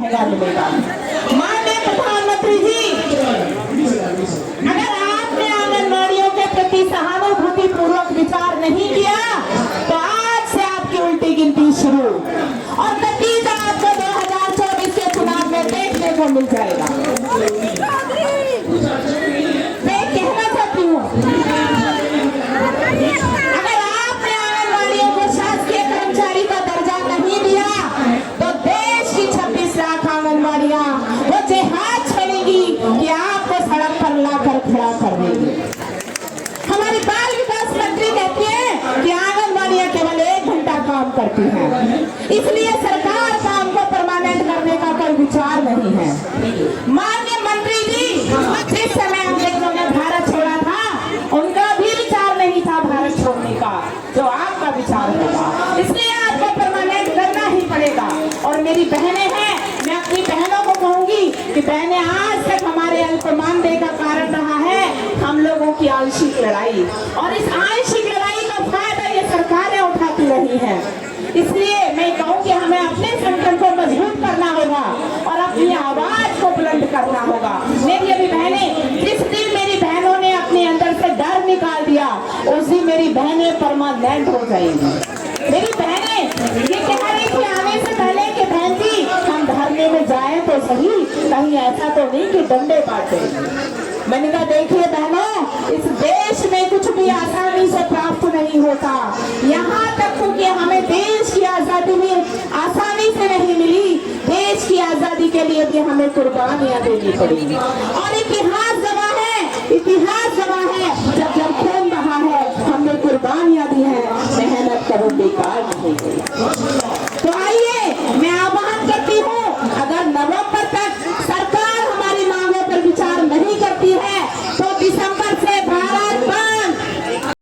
महंगा मिलेगा। माननीय प्रधानमंत्री जी, अगर आपने आंगनबाड़ियों के प्रति सहानुभूति पूर्वक विचार नहीं किया तो आज से आपकी उल्टी गिनती शुरू और नतीजा आपको 2024 के चुनाव में देखने को मिल जाएगा। मैं कहना चाहती हूँ, अगर आपने आंगनबाड़ियों को शासकीय कर्मचारी का दर्जा नहीं दिया तो देश की 26 लाख आंगनबाड़ियां वो जेहाद छेड़ेगी कि आपको सड़क पर लाकर खड़ा कर देगी। हमारी बाल विकास मंत्री कहती है कि आंगनबाड़ियां केवल 1 घंटा काम करती हैं, इसलिए सरकार काम को परमानेंट करने का कोई विचार नहीं है। माननीय मंत्री जी, जिस समय अंग्रेजों ने भारत छोड़ा था उनका भी विचार नहीं था भारत छोड़ने का जो आपका विचार होगा, इसलिए आपको परमानेंट करना ही पड़ेगा। और मेरी बहनें हैं, मैं अपनी बहनों को कहूंगी कि बहनें, आज तक हमारे अल्पमानदेय का कारण रहा है हम लोगों की आंशिक लड़ाई, और इस आंशिक लड़ाई का फायदा ये सरकारें उठाती रही हैं। इसलिए मैं कहूँगी हमें अपने संगठन को मजबूत करना होगा और अपनी आवाज को बुलंद करना होगा। मेरी अभी बहनें, जिस दिन मेरी बहनों ने अपने अंदर से डर निकाल दिया उस दिन मेरी बहनें परमानेंट हो जाएंगी। मेरी बहनें ये कह रही थी आने से पहले कि बहन जी हम धरने में जाए तो सही, कहीं ऐसा तो नहीं कि डंडे बांटे। मैंने कहा देखिए बहनों, इस देश में कुछ भी आसानी से प्राप्त नहीं होता, यहाँ तक कि हमें देश की आजादी में आसानी से नहीं मिली, देश की आजादी के लिए भी हमें कुर्बानियां देनी पड़ी। और इतिहास गवाह है, इतिहास गवाह है, जब जब खून बहा है हमने कुर्बानियां दी है, मेहनत करो बेकार नहीं गई। तो आइए मैं आह्वान करती हूँ